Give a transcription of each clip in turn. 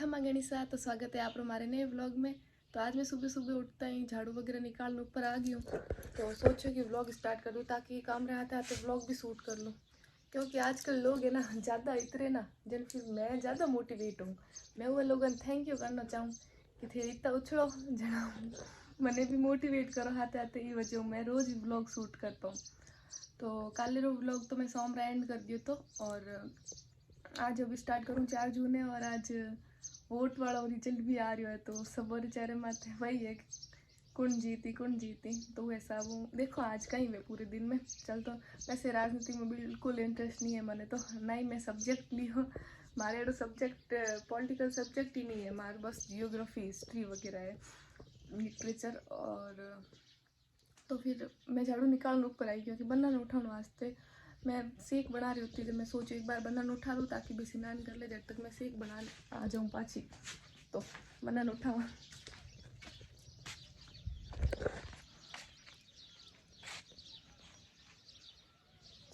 खमा गणिसा। तो स्वागत है आप हमारे नए व्लॉग में। तो आज मैं सुबह सुबह उठता ही झाड़ू वगैरह निकालने ऊपर आ गई हूँ। तो सोचो कि व्लॉग स्टार्ट कर दूँ ताकि काम रहता है तो व्लॉग भी शूट कर लूँ, क्योंकि आजकल लोग है ना ज़्यादा इतने ना जन फिर मैं ज़्यादा मोटिवेट हूँ। मैं वो लोगों थैंक यू करना चाहूँ कि थे इतना उछलो जना मैंने भी मोटिवेट करो हाथे हाथे ये वजह मैं रोज़ ही व्लॉग शूट कर पाऊँ। तो काले रो व्लॉग तो मैं सोमवार एंड कर दियो तो, और आज अभी स्टार्ट करूँ 4 जून है और आज वोट वाला रिजल्ट भी आ रहा है। तो सब चेहरे माथे वही है कौन जीती तो वैसा वो देखो आज कहीं मैं पूरे दिन में चल। तो वैसे राजनीति में बिल्कुल इंटरेस्ट नहीं है मैंने, तो ना ही मैं सब्जेक्ट ली हूँ। हमारे जो सब्जेक्ट पॉलिटिकल सब्जेक्ट ही नहीं है हमारे, बस जियोग्राफी हिस्ट्री वगैरह है, लिटरेचर। और तो फिर मैं झाड़ू निकालने ऊपर आई क्योंकि बनाना उठाने वास्ते मैं सेक बना रही होती। जब मैं सोचू एक बार बनाना उठा लूँ ताकि भी स्नान कर ले, जब तक मैं सेक बना आ जाऊँ पाची। तो बनाना उठावा।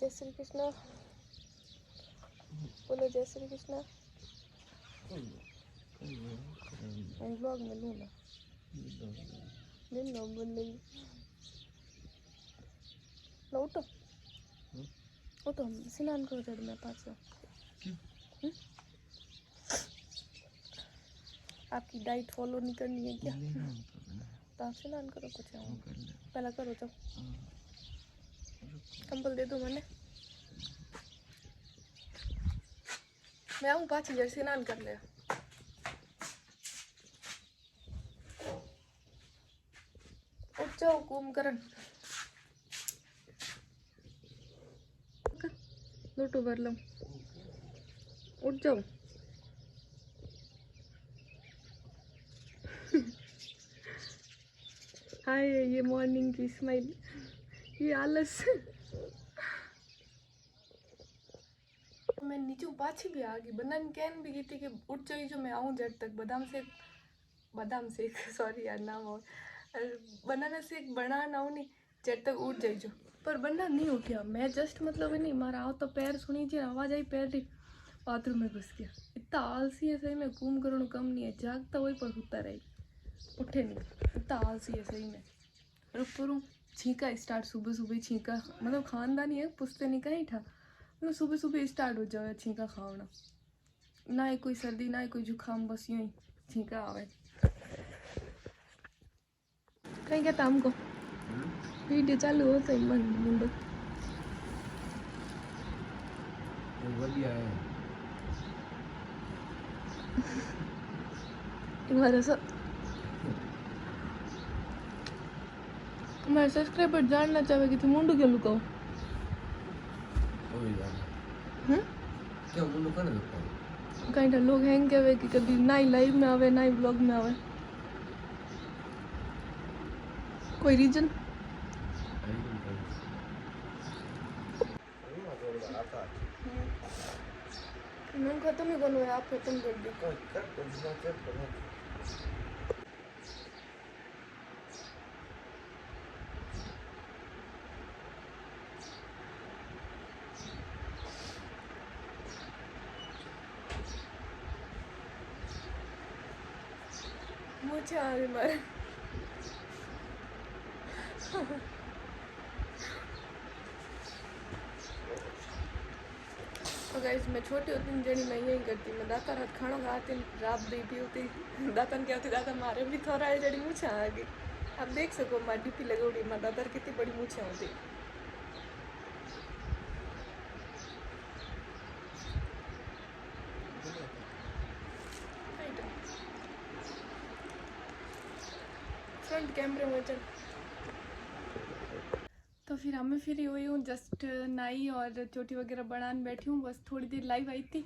जय श्री कृष्ण बोलो, जय श्री कृष्ण। ब्लॉग में लूँ ना ले लो बोल लो उठो उठो स्नान करो जब मैं पास। आपकी डाइट फॉलो नहीं करनी है क्या? तो आप स्नान करो कुछ पहला करो तो कंबल दे दो मैंने, मैं आऊँ पाँच हजार स्नान कर ले। उठ जाओ कुंभकर्ण लोटो भर लो, उठ जाओ। हाय ये मॉर्निंग की स्माइल, ये आलस। मैं नीचे पाछी भी आ गई, बनाने कैन भी की थी कि उठ जाइए जो मैं आऊँ जब तक बादाम शेक सॉरी यार नाम और बनाना शेक बना ना हो नहीं जब तक उठ जाइए जो, पर बना नहीं उठा। मैं जस्ट मतलब नहीं मारा आओ तो पैर सुनी जी आवाज आई पैर री बाथरूम में घुस गया। इतना आलसी है सही में, घूम करो कम नहीं है, जागता वही पर होता रही उठे नहीं, इतना आलसी है सही में। रुक छींका स्टार्ट सुबह सुबह छींका, मतलब खानदानी है पुछते नहीं कहीं था, मतलब सुबह सुबह स्टार्ट हो जाए छींका खाना। ना ही कोई सर्दी ना ही कोई जुकाम, बस यूं ही छींका आवे। कहीं कहता हमको वीडियो चालू हो तो मन मुंडो एक बार ऐसा हमारे सब्सक्राइबर जानना चाहे कि मुंडू क्यों लुकाओ कहीं लोग हैंग के कि कभी ना ही लाइव में आवे ना ही ब्लॉग में आवे, कोई रीजन? मैं खत्म ही करो, आप खत्म कर दो। मुझे आ रही मारे तो गाइस मैं छोटी होती जनी मैं यही करती, मैं दाता रात खाना खाती रात दी भी होती दातन क्या होती दाता मारे भी थोड़ा है जड़ी मुझे आ गई। आप देख सको माँ डीपी लगोड़ी माँ दातर कितनी बड़ी मुझे होती। फ्रंट कैमरे में चल। तो फिर हमें फ्री हुई हूँ, जस्ट नाई और चोटी वगैरह बनाने बैठी हूँ। बस थोड़ी देर लाइव आई थी,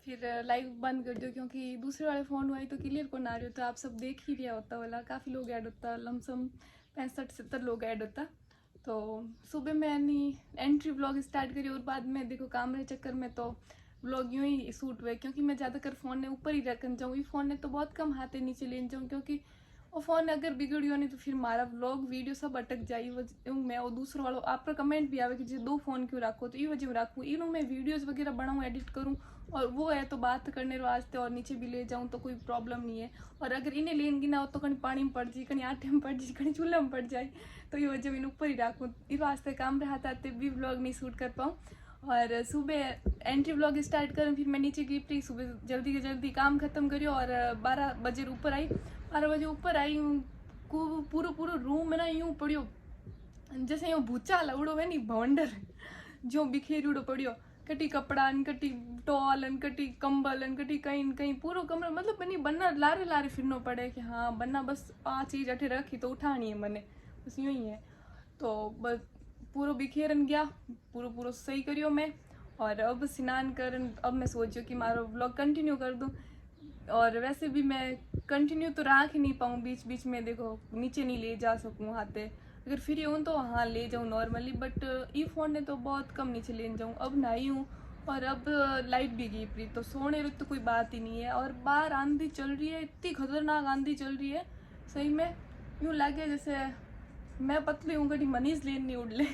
फिर लाइव बंद कर दो क्योंकि दूसरे वाले फ़ोन हुआ तो क्लियर को ना रही हो। तो आप सब देख ही रहा होता वाला, काफ़ी लोग ऐड होता, लमसम 65-70 लोग ऐड होता। तो सुबह मैंने एंट्री व्लॉग स्टार्ट करी और बाद में देखो काम रहे चक्कर में तो व्लॉग यूँ ही शूट हुए, क्योंकि मैं ज़्यादातर फ़ोन ने ऊपर ही रखना चाहूँ। ये फ़ोन ने तो बहुत कम हाथे नीचे लेना चाहूँ, क्योंकि वो फ़ोन अगर बिगड़ियो नहीं तो फिर हमारा व्लॉग वीडियो सब अटक जाए। वो मैं वो दूसरा वाला आप पर कमेंट भी आवे कि जो 2 फ़ोन क्यों रखो, तो ये वजह रखूँ इनों मैं वीडियोज़ वगैरह बनाऊँ एडिट करूँ और वो है तो बात करने वास्ते और नीचे भी ले जाऊँ तो कोई प्रॉब्लम नहीं है। और अगर इन्हें लेंगी ना हो तो कहीं पानी में पड़ जाए, कहीं आटे में पड़ जाए, कहीं चूल्हे में पड़ जाए, तो ये वजह मैंने ऊपर ही रखूँ। इस वास्ते काम रहा था तब भी व्लॉग नहीं शूट कर पाऊँ। और सुबह एंट्री व्लॉग स्टार्ट करूँ, फिर मैं नीचे गई थी सुबह जल्दी के जल्दी काम खत्म करियो और 12 बजे ऊपर आई। 12 बजे ऊपर आई हूँ, पूरा पूरा रूम है ना यूँ पड़ियो जैसे यूँ भूचा लवड़ो है नी भवंडर जो बिखेरूड़ो पड़ियो। कटी कपड़ा कटी टॉल कटी कंबल कटी कहीं कहीं पूरा कमरा मतलब बनी बनना लारे लारे फिरनो पड़े कि हाँ बनना बस आ चीज़ अठे रखी तो उठानी है मने, बस यूँ ही है। तो बस पूरा बिखेरन गया, पूरा पूरा सही करियो मैं। और अब स्नान करन अब मैं सोचो कि मारो व्लॉग कंटिन्यू कर दूँ। और वैसे भी मैं कंटिन्यू तो रख ही नहीं पाऊँ, बीच बीच में देखो नीचे नहीं ले जा सकूँ हाथे। अगर फ्री हूँ तो हाँ ले जाऊँ नॉर्मली, बट ई फोन ने तो बहुत कम नीचे ले जाऊँ। अब नहाई हूँ और अब लाइट भी गई प्री, तो सोने रुक तो कोई बात ही नहीं है। और बाहर आंधी चल रही है, इतनी खतरनाक आंधी चल रही है सही में, यूँ लगे जैसे मैं पतली हूँ कभी मनीष लेन नहीं उड़ ले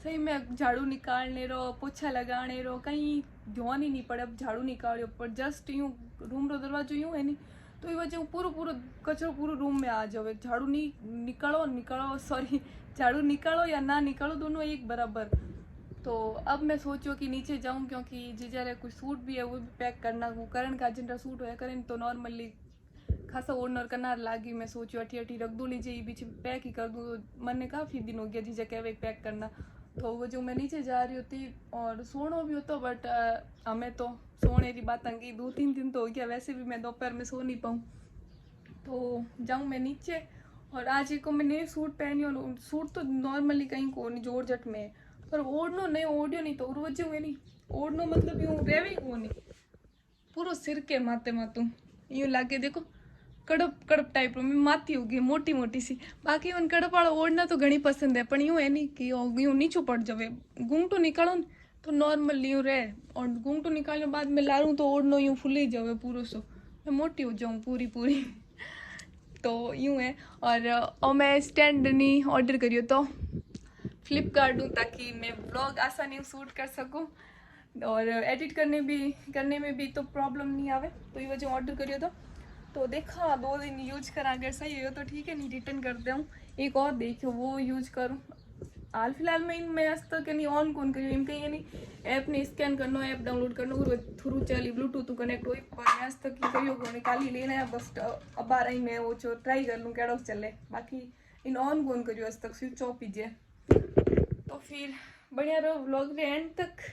सही में झाड़ू निकालने रो पोछा लगाने रो कहीं ध्यान ही नहीं पड़े। अब झाड़ू निकालो पर जस्ट यूँ रूम रो दरवाजो यूँ है नहीं तो ये वजह पूरो पूरो कचरो पूरो रूम में आ जावे। झाड़ू नहीं निकालो सॉरी झाड़ू निकालो या ना निकालो दोनों एक बराबर। तो अब मैं सोचो कि नीचे जाऊं क्योंकि जीजा रे कुछ सूट भी है वो भी पैक करना, वो करण का जिनका सूट होया करें तो नॉर्मली खासा ओढ़ना और कनार लागी। मैं सोचो अठी अठी रख दूँ नीचे ही बीच पैक ही कर दूँ, तो मन ने काफ़ी दिन हो गया जीजा कहे पैक करना। तो वो जो मैं नीचे जा रही होती और सोना भी होता बट हमें तो सोने की बात की 2-3 दिन तो हो गया, वैसे भी मैं दोपहर में सो नहीं पाऊँ। तो जाऊँ मैं नीचे। और आज एक को मैंने सूट पहनी और सूट तो नॉर्मली कहीं को नहीं जॉर्जेट में है, पर ओढ़नो नहीं ओढ़ियो नहीं तो और वजह हुए नहीं ओढ़नो मतलब यूँ रेवे को नहीं पूरा सिर के माते मातू यूँ लागे देखो कड़प कड़प टाइप में माती होगी मोटी मोटी सी। बाकी उन कड़प वाला ओढ़ना तो घनी पसंद है, पर यूँ है नहीं कि यूँ नीचू पड़ जावे। घूंघटो निकालो तो नॉर्मल यूँ रहे और घूंघटो निकालने बाद में लारूँ तो ओढ़नो यूँ फुली जावे पूरो सो, मैं मोटी हो जाऊँ पूरी पूरी तो यूँ है। और मैं स्टैंड नहीं ऑर्डर करियो तो फ्लिपकार्ट दूँ ताकि मैं ब्लॉग आसानी शूट कर सकूँ और एडिट करने में भी तो प्रॉब्लम नहीं आवे, तो ये वजह ऑर्डर करियो तो देखा 2 दिन यूज करा अगर सही हो तो ठीक है, नहीं रिटर्न कर दूँ। एक और देखो वो यूज करूँ हाल फिलहाल में मैं आज तक नहीं ऑन कौन करियो इनके ये नहीं ऐप ने स्कैन करना ऐप डाउनलोड करना और थ्रू चली ब्लूटूथ कनेक्ट हुई पर मैं आज तक की करियो को निकाली लेना है बस। अब आ रही मैं वो जो ट्राई कर लूँ कैडो चले, बाकी इन ऑन कौन करियो आज तक स्विच ऑफ कीजिए। तो फिर बढ़िया रहो व्लॉग के एंड तक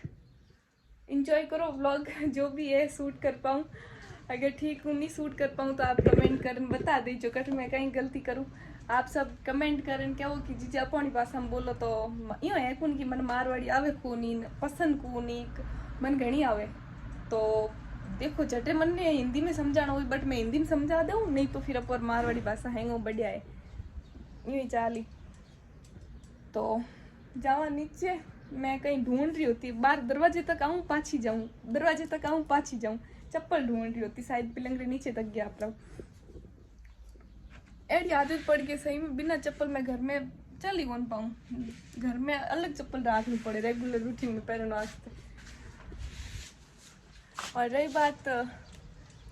इंजॉय करो व्लॉग जो भी है शूट कर पाऊँ। अगर ठीक हूँ नहीं शूट कर पाऊँ तो आप कमेंट कर बता दीजिए कट मैं कहीं गलती करूँ। आप सब कमेंट करें क्या हो कि जीजा अपनी भाषा में बोलो तो यूँ है कौन की मन मारवाड़ी आवे को नहीं पसंद को नहीं मन घनी आवे। तो देखो जटे मन ने हिंदी में समझाना हो बट मैं हिंदी में समझा दूँ नहीं तो फिर अपर मारवाड़ी भाषा है वो बढ़िया है यूँ ही चाली। तो जावा नीचे मैं कहीं ढूंढ रही होती बाहर दरवाजे तक आऊँ पाछी जाऊँ दरवाजे तक आऊँ पाछी जाऊँ चप्पल ढूंढ रही होती शायद पिलंगरे नीचे तक गया आप लोग। एडी आदत पड़ गई सही में बिना चप्पल में घर में चल ही कौन पाऊँ, घर में अलग चप्पल रखनी पड़े रेगुलर रूटीन में पहनने वास्ते। और रही बात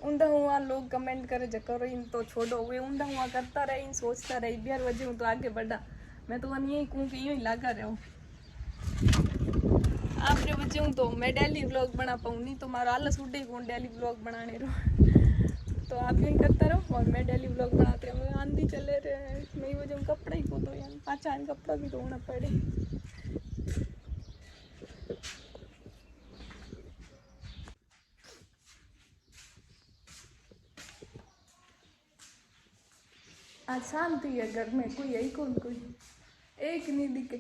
ऊंधा हुआ लोग कमेंट करे जकरो इन तो छोड़ो वे ऊंधा हुआ करता रहे इन सोचता रही बिहार वजह हूँ तो आगे बढ़ा। मैं तो वन यही कहूँ कि यूँ ही लगा रहे हो आप रे वजह हूँ तो मैं डेली व्लॉग बना पाऊँ नहीं तो मारा आलस उड़े कौन डेली व्लॉग बनाने रहो। तो आप यूँ ही करता रहो और मैं डेली व्लॉग बनाते रहो। आंधी चले रहे मैं वजह कपड़े ही को तो यार पाचा कपड़ा भी धोना पड़े। आज शांति है घर में कोई यही कौन कोई एक नहीं दिखे।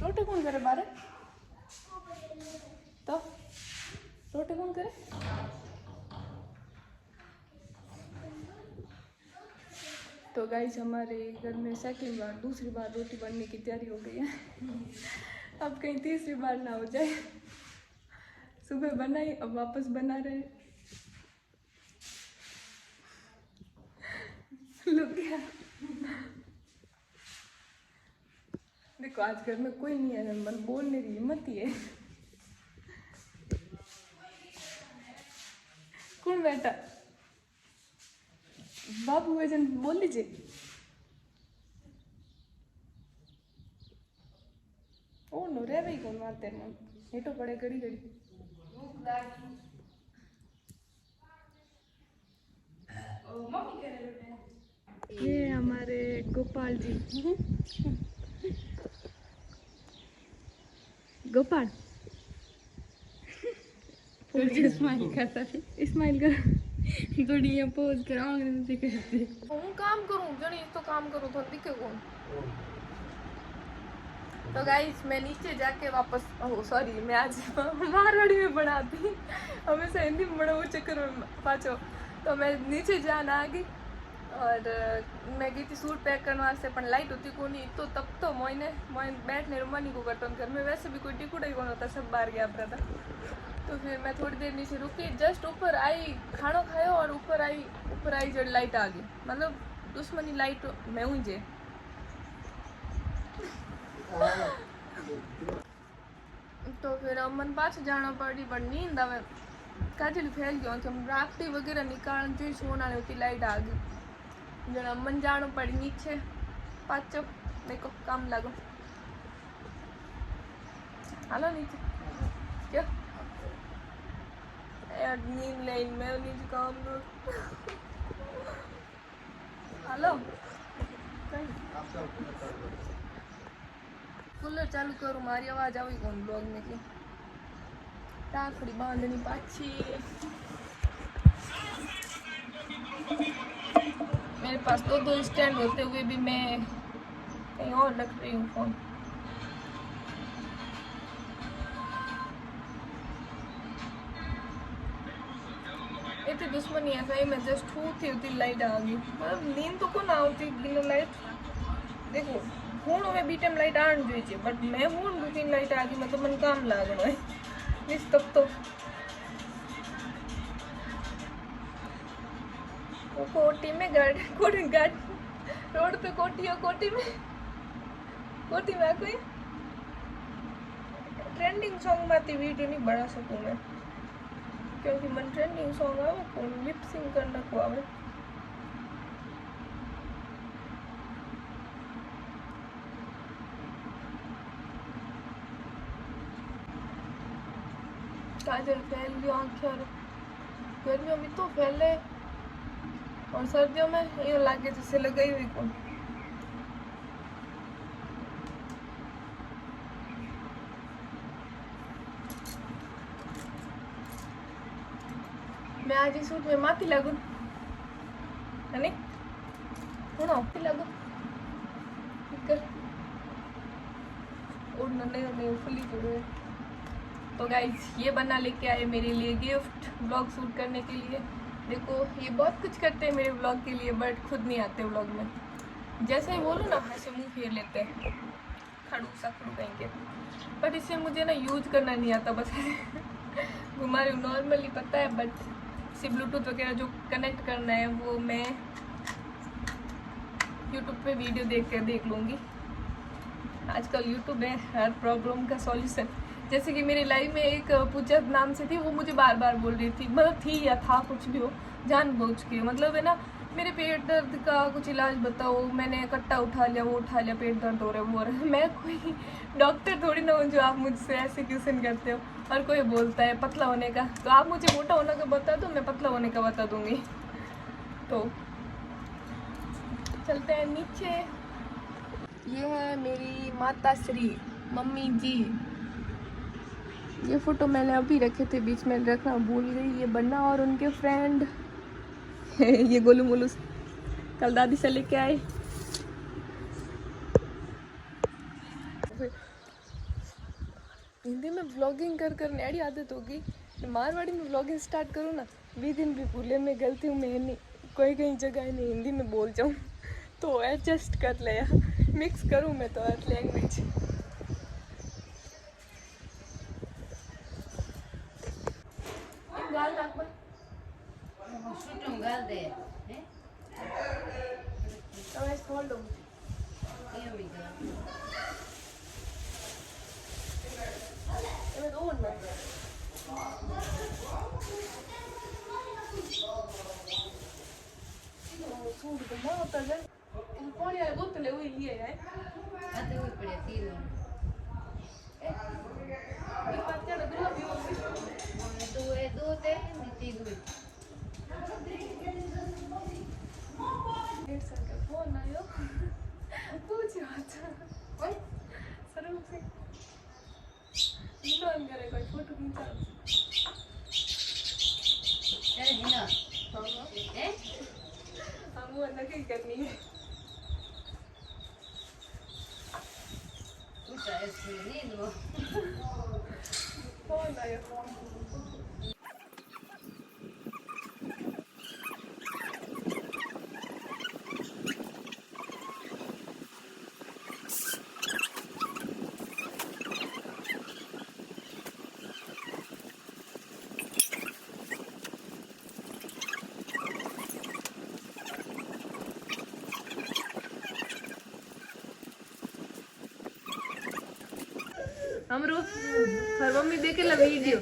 रोटे कौन करे बारे तो रोटे कौन करे। तो गाइस हमारे घर में सेकंड बार दूसरी बार रोटी बनने की तैयारी हो गई है अब कहीं तीसरी बार ना हो जाए। सुबह बनाई अब वापस बना रहे लोग क्या देखो आज घर में कोई नहीं है, मन बोलने की हिम्मत ही है। कौन बैठा? बाबू वजन बोल लीजिए। ओ नो रे भाई कौन मारते मन हेटो पड़े घड़ी घड़ी। ये हमारे गोपाल जी। गोपाल स्माइल करता है, स्माइल कर थोड़ी ये पोज कराऊंगी करते। हूँ काम करूँ जनी तो काम करूँ तो दिखे कौन। तो गाइस मैं नीचे जाके वापस सॉरी मैं आज मारवाड़ी में बनाती हमेशा हिंदी में बड़ा वो चक्कर में पाचो। तो मैं नीचे जाना आ गई और मैं गई थी सूट पैक करने वास्ते पर लाइट होती को नहीं तो तब तो मोइने बैठने रुमानी को करता घर में वैसे भी कोई टिकुड़ा ही कौन होता सब बाहर गया अपना था। तो फिर मैं थोड़ी देर नीचे रुकी जस्ट ऊपर आई खाना खाया और ऊपर आई जब लाइट आ गई मतलब दुश्मनी लाइट मैं हूँ जे। तो फिर अमन पास जाना पड़ी पर नींद आवे काजल फैल गयो हम राखड़ी वगैरह निकाल जो सोना होती लाइट आ गई जब अमन जाना पड़ी नीचे पाचो देखो काम लगो हेलो नीचे क्या यार नींद लाइन में नीचे काम हेलो कूलर चालू करूँ मारी आवाज आई कौन ब्लॉग में की टाकड़ी बांधनी पाछी। मेरे पास दो स्टैंड होते हुए भी मैं कहीं और रख रही हूँ फोन। इतनी दुश्मनी है सही में जस्ट होती लाइट आ गई मतलब नींद तो कौन आती बिना लाइट देखो हूँ में बी टाइम लाइट आन જોઈએ बट मैं हूँ रूटीन लाइट आ गई मतलब मन काम लागनो है इस तब तो कोटी में गाड़ी रोड पे कोटी में कोई ट्रेंडिंग सॉन्ग में वीडियो नहीं बना सकूँ मैं क्योंकि मन ट्रेंडिंग सॉन्ग आवे कौन लिप सिंग करने को आवे। काजल फैल गई आँखें और गर्मियों में तो फैले और सर्दियों में ये लगे जैसे लगाई हुई कौन। मैं आज इस सूट में माथी लगू है नहीं माथी लगू और नहीं फुली जोड़े। तो गाइस ये बना लेके आए मेरे लिए गिफ्ट ब्लॉग शूट करने के लिए। देखो ये बहुत कुछ करते हैं मेरे ब्लॉग के लिए बट खुद नहीं आते ब्लॉग में जैसे ही बोलो ना ऐसे मुंह फेर लेते हैं खड़ू सकड़ू कहेंगे बट इससे मुझे ना यूज करना नहीं आता बस घुमा रही हूँ नॉर्मली पता है बट से ब्लूटूथ वगैरह जो कनेक्ट करना है वो मैं यूट्यूब पे वीडियो देख लूँगी। आजकल यूट्यूब है हर प्रॉब्लम का सॉल्यूशन। जैसे कि मेरी लाइफ में एक पूजा नाम से थी वो मुझे बार बार बोल रही थी मतलब थी या था कुछ भी हो जानबूझ के मतलब है ना मेरे पेट दर्द का कुछ इलाज बताओ मैंने कट्टा उठा लिया वो उठा लिया पेट दर्द हो रहा है वो हो रहा है। मैं कोई डॉक्टर थोड़ी ना हूँ जो आप मुझसे ऐसे क्वेश्चन करते हो। और कोई बोलता है पतला होने का तो आप मुझे मोटा होने का बता दो मैं पतला होने का बता दूंगी। तो चलते हैं नीचे। ये है मेरी माता श्री मम्मी जी। ये फोटो मैंने अभी रखे थे बीच में रखना भूल गई। ये बन्ना और उनके फ्रेंड ये गोलू मोलू कल दादी से लेके आए। हिंदी में व्लॉगिंग कर नैडी आदत होगी मारवाड़ी में व्लॉगिंग स्टार्ट करूँ ना 20 दिन भी भूले में गलती हूँ मैं नहीं कई जगह नहीं हिंदी में बोल जाऊँ तो एडजस्ट कर ले मिक्स करूँ मैं तो हर लैंग्वेज। दो ना सूट तो बहुत होता है कौन यार बोतल हुई लिए है आते हुए पड़े तीनों ये बात क्या लग रहा है दो थे तीन हुए डेढ़ साल का फोन आयो पूछ अच्छा ओए सरू से निकाल करे कोई फोटो खींचा अरे हिना हाँ हम वो लगे करनी है कुछ ऐसे नहीं लो फोन आयो फोन हमरो हर मम्मी देखे ला वीडियो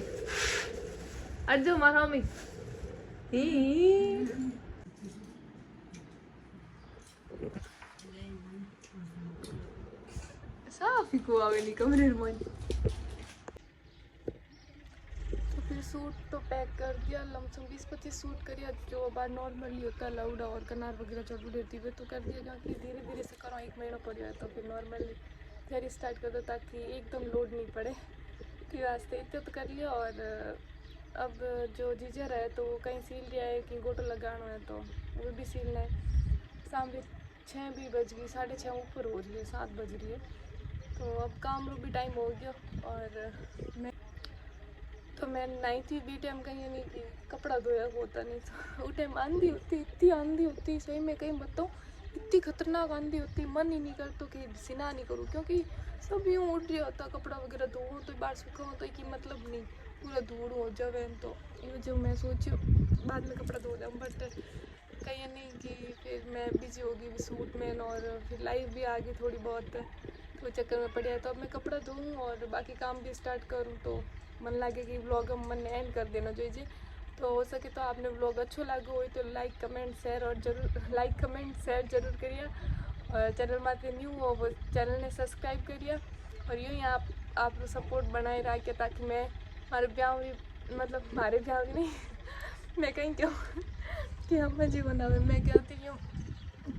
अजो मार मम्मी ही साफ ही को आवे नी कमरे में तो फिर सूट तो पैक कर दिया लमसम 20-25 सूट करिया जो बार नॉर्मली होता लाउडा और कनार वगैरह चढ़ देती है तो कर दिया क्योंकि धीरे धीरे से करो 1 महीना पड़ तो फिर नॉर्मली घर स्टार्ट कर दो ताकि एकदम लोड नहीं पड़े कि वास्ते इतना तो कर लिया और अब जो जीजर है तो वो कहीं सील दिया है कि गोटो लगाना है तो वो भी सीलना है शाम भी 6 भी बज गई 6:30 ऊपर हो रही है 7 बज रही है तो अब काम रो भी टाइम हो गया और मैं नई थी बी टाइम कहीं यानी कि कपड़ा धोया होता नहीं तो वो टाइम आंधी होती इतनी आंधी होती सही में कहीं बताऊँ इतनी खतरनाक आंधी होती मन ही नहीं करता कि सिना नहीं करूँ क्योंकि सब यूँ उठ रहा होता कपड़ा वगैरह धो तो बाहर सूखा हो तो कि मतलब नहीं पूरा धूड़ हो जावे तो ये जो मैं सोची बाद में कपड़ा धो जाऊँ बट कहीं नहीं कि फिर मैं बिजी हो गई सूट में और फिर लाइव भी आ गई थोड़ी बहुत तो चक्कर में पड़ गया तो अब मैं कपड़ा धोऊँ और बाकी काम भी स्टार्ट करूँ तो मन लगे कि व्लॉग मन एंड कर देना चाहिए तो हो सके तो आपने व्लॉग अच्छो लागो हो तो लाइक कमेंट शेयर और जरूर करिए और चैनल माथे न्यू हो वो चैनल ने सब्सक्राइब करिए और यूँ ही आप सपोर्ट बनाए रखिए ताकि मैं हमारे ब्याह भी मतलब हमारे ब्याह भी नहीं मैं कहीं क्यों कि हम मैं जीवन आवे मैं कहती हूँ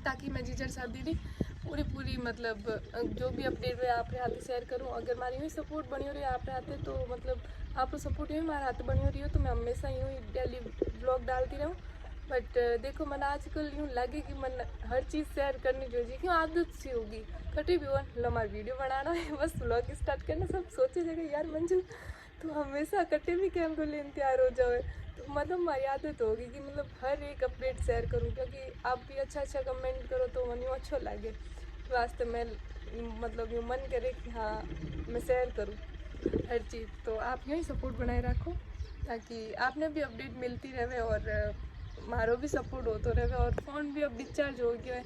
ताकि मैं जीजर शादी दी पूरी मतलब जो भी अपडेट है आप हाथ शेयर करूँ अगर हमारी यूँ सपोर्ट बनी हो रही है आप हाथ तो मतलब आप सपोर्ट यूँ हमारे हाथ बनी हो रही हो तो मैं हमेशा यूँ ही डेली ब्लॉग डालती रहूँ बट देखो मन आजकल यूँ लगे कि मन हर चीज़ शेयर करनी चाहिए क्यों आदत सी होगी कटी भी हो लो हमारा वीडियो बनाना है बस ब्लॉग स्टार्ट करना सब सोचे जगह यार मंजू तो हमेशा कटे भी कैमरा लेने तैयार हो जाए तो मतलब हमारी आदत होगी कि मतलब हर एक अपडेट शेयर करूँ क्योंकि आप भी अच्छा कमेंट करो तो मन यूँ अच्छा लगे वास्ते मैं मतलब यूँ मन करे कि हाँ मैं शेयर करूँ हर चीज़ तो आप यूँ ही सपोर्ट बनाए रखो ताकि आपने भी अपडेट मिलती रहे और मारो भी सपोर्ट होते रहे और फ़ोन भी अब डिस्चार्ज हो गया है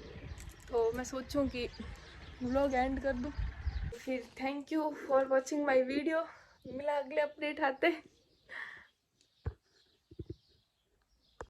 तो मैं सोचूं कि व्लॉग एंड कर दूं फिर thank you for watching my video मिला अगले अपडेट आते